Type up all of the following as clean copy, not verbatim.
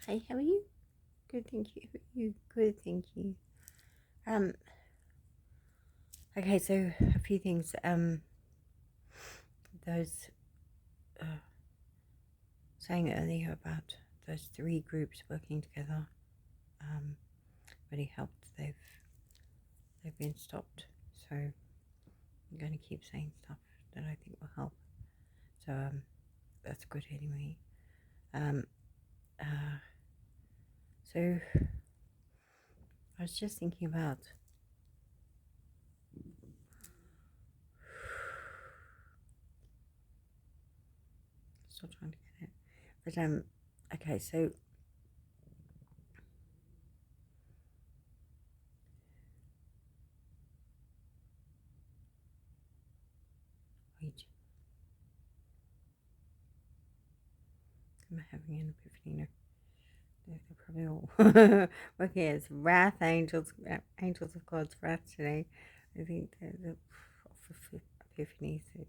Hi, how are you? Good, thank you. How are you? Good, thank you. Um, okay, so a few things. Those saying earlier about those three groups working together, really helped. They've been stopped. So I'm going to keep saying stuff that I think will help. So that's good anyway. Um, uh, so I was just thinking about. Still trying to get it, but okay, so. Wait, am I having an epiphany now? They're probably all working as wrath angels, angels of God's wrath today. I think they're the epiphany, so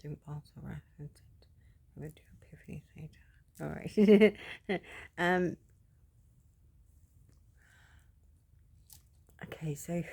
didn't pass the wrath and said, I'm going to do epiphany later. Alright. Okay, so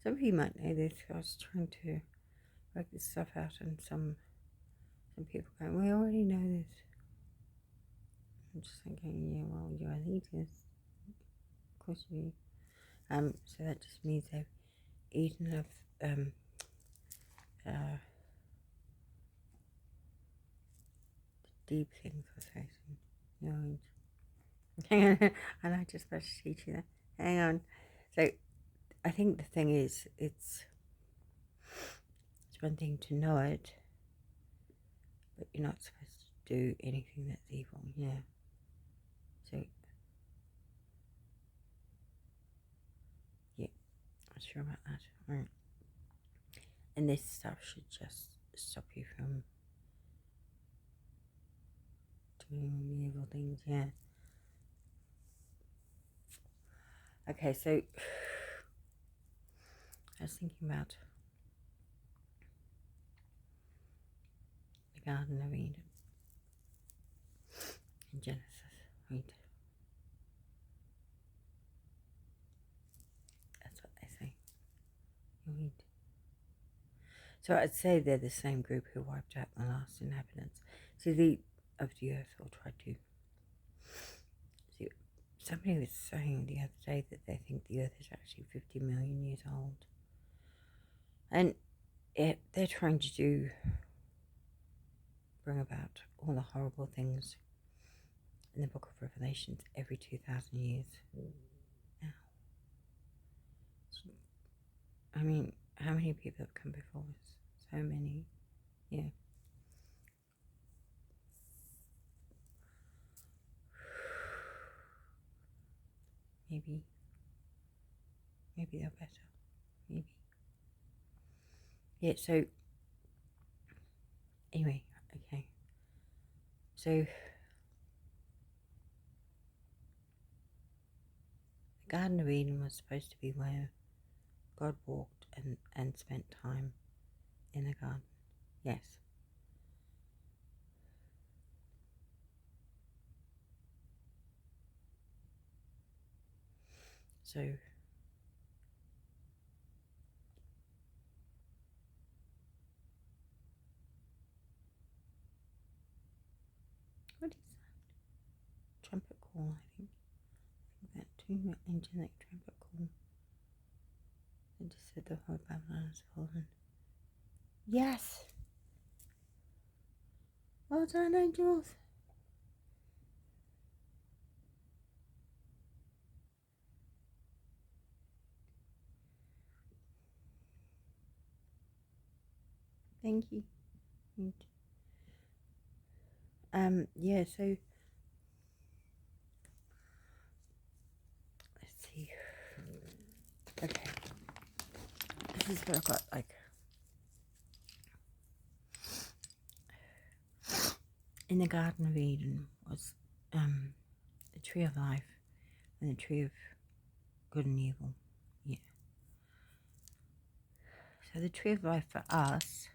some of you might know this. I was trying to work this stuff out, and some people going, we already know this. I'm just thinking, yeah, well, you're elitist. Of course you do. So that just means they've eaten of deep things for Satan. No, hang on, and I just supposed to teach you that. Hang on. So I think the thing is, it's one thing to know it, but you're not supposed to do anything that's evil. Yeah. So yeah, I'm sure about that. Right. And this stuff should just stop you from doing the evil things. Yeah. Okay, so I was thinking about the Garden of Eden in Genesis. Right. That's what they say. Right. So I'd say they're the same group who wiped out the last inhabitants. So of the earth, or tried to. See, somebody was saying the other day that they think the earth is actually 50 million years old. And they're trying to bring about all the horrible things in the book of Revelations every 2,000 years. Now, I mean, how many people have come before us? So many. Yeah. Maybe they're better. Maybe. Yeah, so anyway, okay. So the Garden of Eden was supposed to be where God walked and spent time in the garden. Yes. So what is that? Trumpet call, I think. That too, angelic trumpet call. I just said the whole Babylon has fallen. Yes. Well done, angels. Thank you. Yeah, so let's see. Okay. This is what I've got, like, in the Garden of Eden was the tree of life and the tree of good and evil. Yeah. So the tree of life for us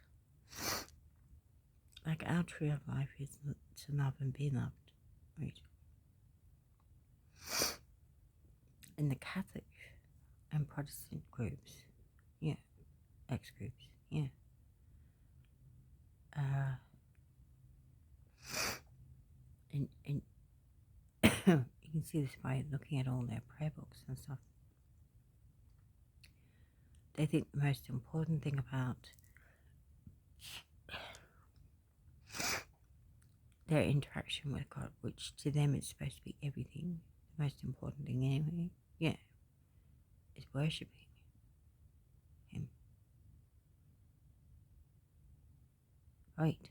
like our tree of life is to love and be loved, right? In the Catholic and Protestant groups, yeah, ex groups, yeah. And you can see this by looking at all their prayer books and stuff. They think the most important thing about their interaction with God, which to them is supposed to be everything, the most important thing anyway, yeah, is worshipping Him. Right.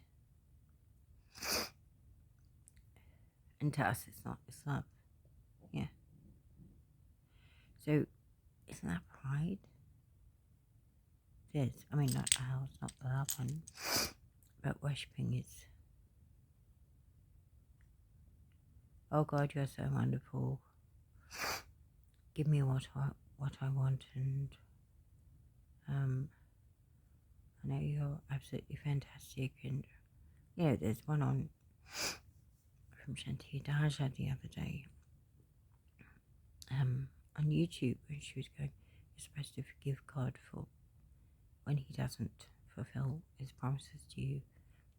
And to us it's not, it's love. Yeah. So isn't that pride? It is. I mean, not ours, not the love one, but worshipping is, oh God, you're so wonderful. Give me what I want, and I know you're absolutely fantastic. And yeah, there's one on from Shanti Daja the other day on YouTube, when she was going, you're supposed to forgive God for when He doesn't fulfill His promises to you.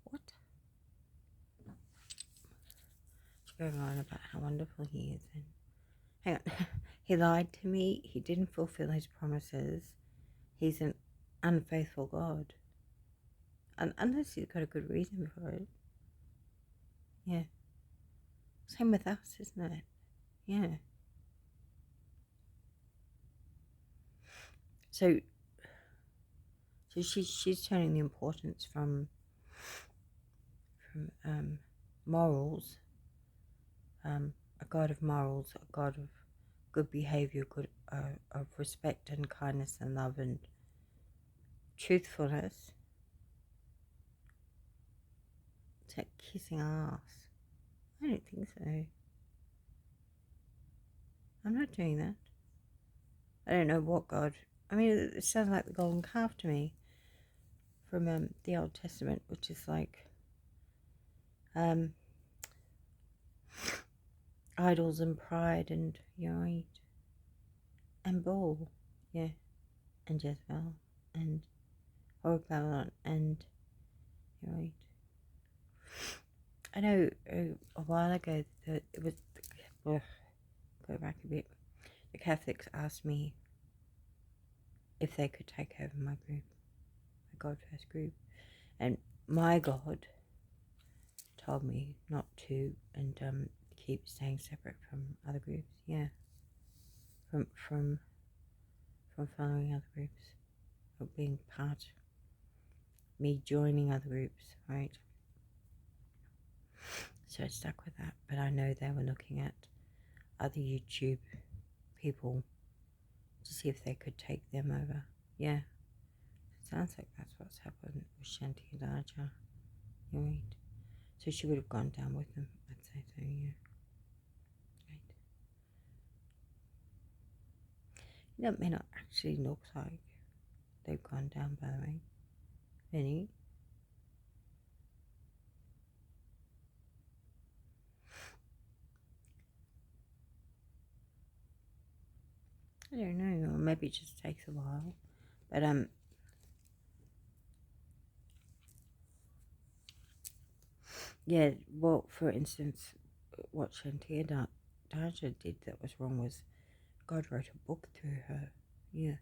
What? She's going on about how wonderful He is, and hang on, He lied to me. He didn't fulfill His promises. He's an unfaithful God, and unless He's got a good reason for it. Yeah. Same with us, isn't it? Yeah. So she's turning the importance from morals, a God of morals, a God of good behavior, good of respect and kindness and love and truthfulness, to kissing ass. I don't think so. I'm not doing that. I don't know what God. I mean, it sounds like the golden calf to me from the Old Testament, which is like idols and pride and and Baal, yeah, and Jezebel and Babylon and I know a while ago that it was go back a bit. The Catholics asked me if they could take over my group, my God First group, and my God told me not to, and keep staying separate from other groups. Yeah, from following other groups, or being part, me joining other groups, right? So I stuck with that, but I know they were looking at other YouTube people to see if they could take them over. Yeah, sounds like that's what's happened with Shanti Adaja. Right. So she would have gone down with them, I'd say so, yeah. Right. That may not actually look like they've gone down, by the way. Any? I don't know, or maybe it just takes a while. But yeah, well, for instance, what Shanti Adaja did that was wrong was God wrote a book through her. Yeah.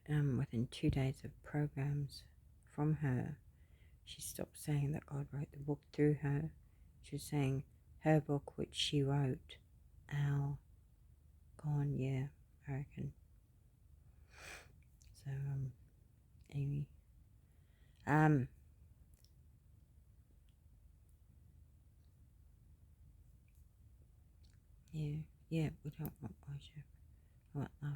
Within 2 days of programs from her, she stopped saying that God wrote the book through her. She was saying her book, which she wrote, gone, yeah, I reckon. So, anyway, yeah, we don't want worship, we want love.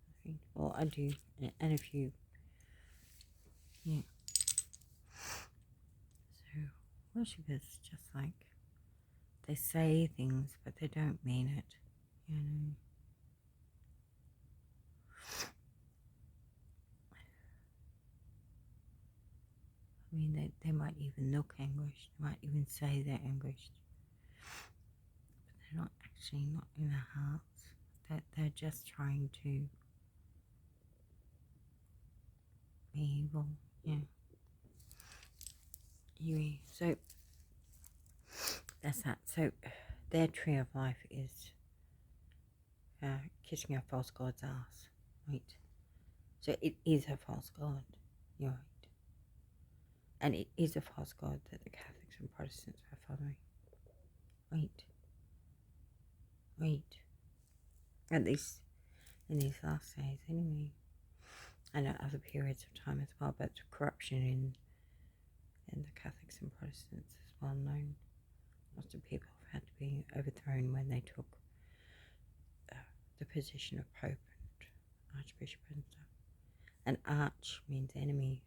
I think, well, I do, and a few, yeah. So, worship is just like, they say things, but they don't mean it, you know. I mean, they might even look anguished. They might even say they're anguished. But they're not actually, not in their hearts. They're just trying to be evil. Yeah. Anyway, so that's that. So their tree of life is kissing a false god's ass. Right? So it is a false god. You're right. And it is a false god that the Catholics and Protestants are following. Right. Right. At least in these last days, anyway. And at other periods of time as well, but corruption in the Catholics and Protestants is well known. Lots of people have had to be overthrown when they took the position of Pope and Archbishop and stuff. And arch means enemy,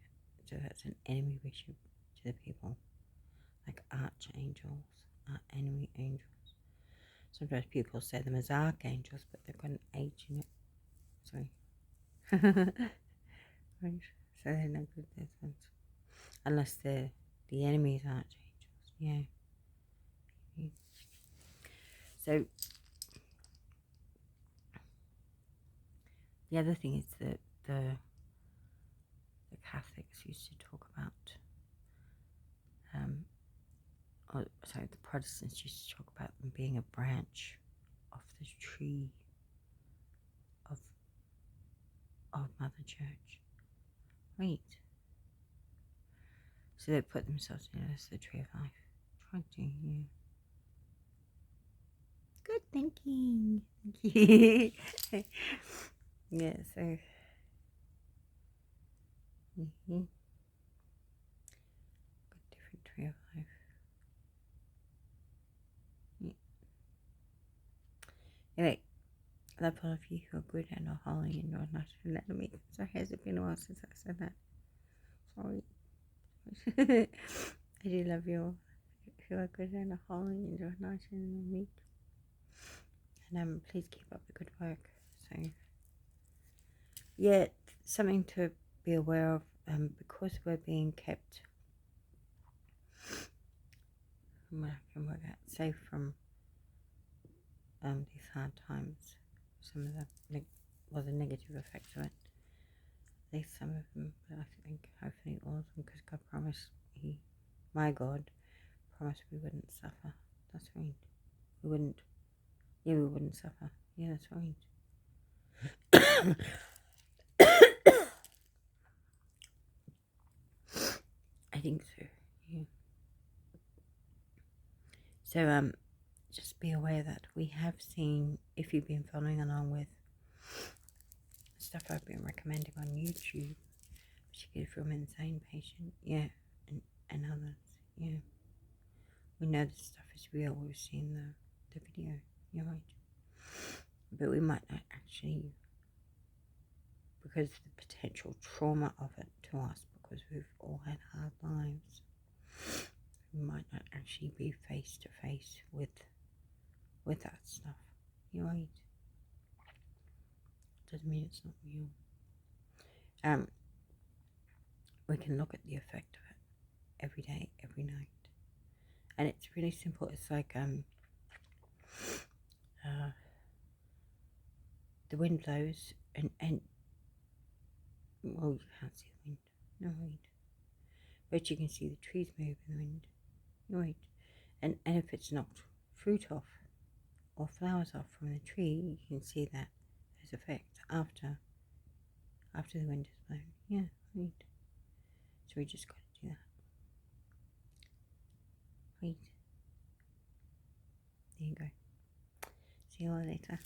so that's an enemy bishop to the people. Like archangels are enemy angels. Sometimes people say them as archangels, but they've got an H in it. Sorry. Right. So they're no good, those ones. Unless they're the enemy's archangels. Yeah. So the other thing is that the Catholics used to talk about, the Protestants used to talk about them being a branch of the tree of Mother Church. Right. So they put themselves in as the tree of life. Trying to, yeah. Good thinking. Thank you. Yeah, so. Good different tree of life. Yeah. Anyway, I love all of you who are good and are holy and are not enemy. Sorry, has it been a while since I said that? Sorry. I do love you all who are good and are holy and are not enemy. And please keep up the good work. So, yeah, something to be aware of, because we're being kept, I can work out, safe from these hard times. Some of the negative effects of it. At least some of them, but I think hopefully all of them, because God promised, my God promised we wouldn't suffer. That's right. We wouldn't. Yeah, we wouldn't suffer. Yeah, that's right. I think so. Yeah. So just be aware that we have seen, if you've been following along with stuff I've been recommending on YouTube, particularly from Insane Patient, yeah, and others, yeah. We know this stuff is real. We've seen the video, you're right. But we might not actually, because of the potential trauma of it to us, because we've all had hard lives, we might not actually be face to face with that stuff. You're right. Doesn't mean it's not real. We can look at the effect of it every day, every night, and it's really simple. It's like the wind blows, and well, you can't see the wind. No, right. But you can see the trees move in the wind. Right. And if it's knocked fruit off or flowers off from the tree, you can see that there's effects after the wind has blown. Yeah, right. So we just got to do that. Right. There you go. See you all later.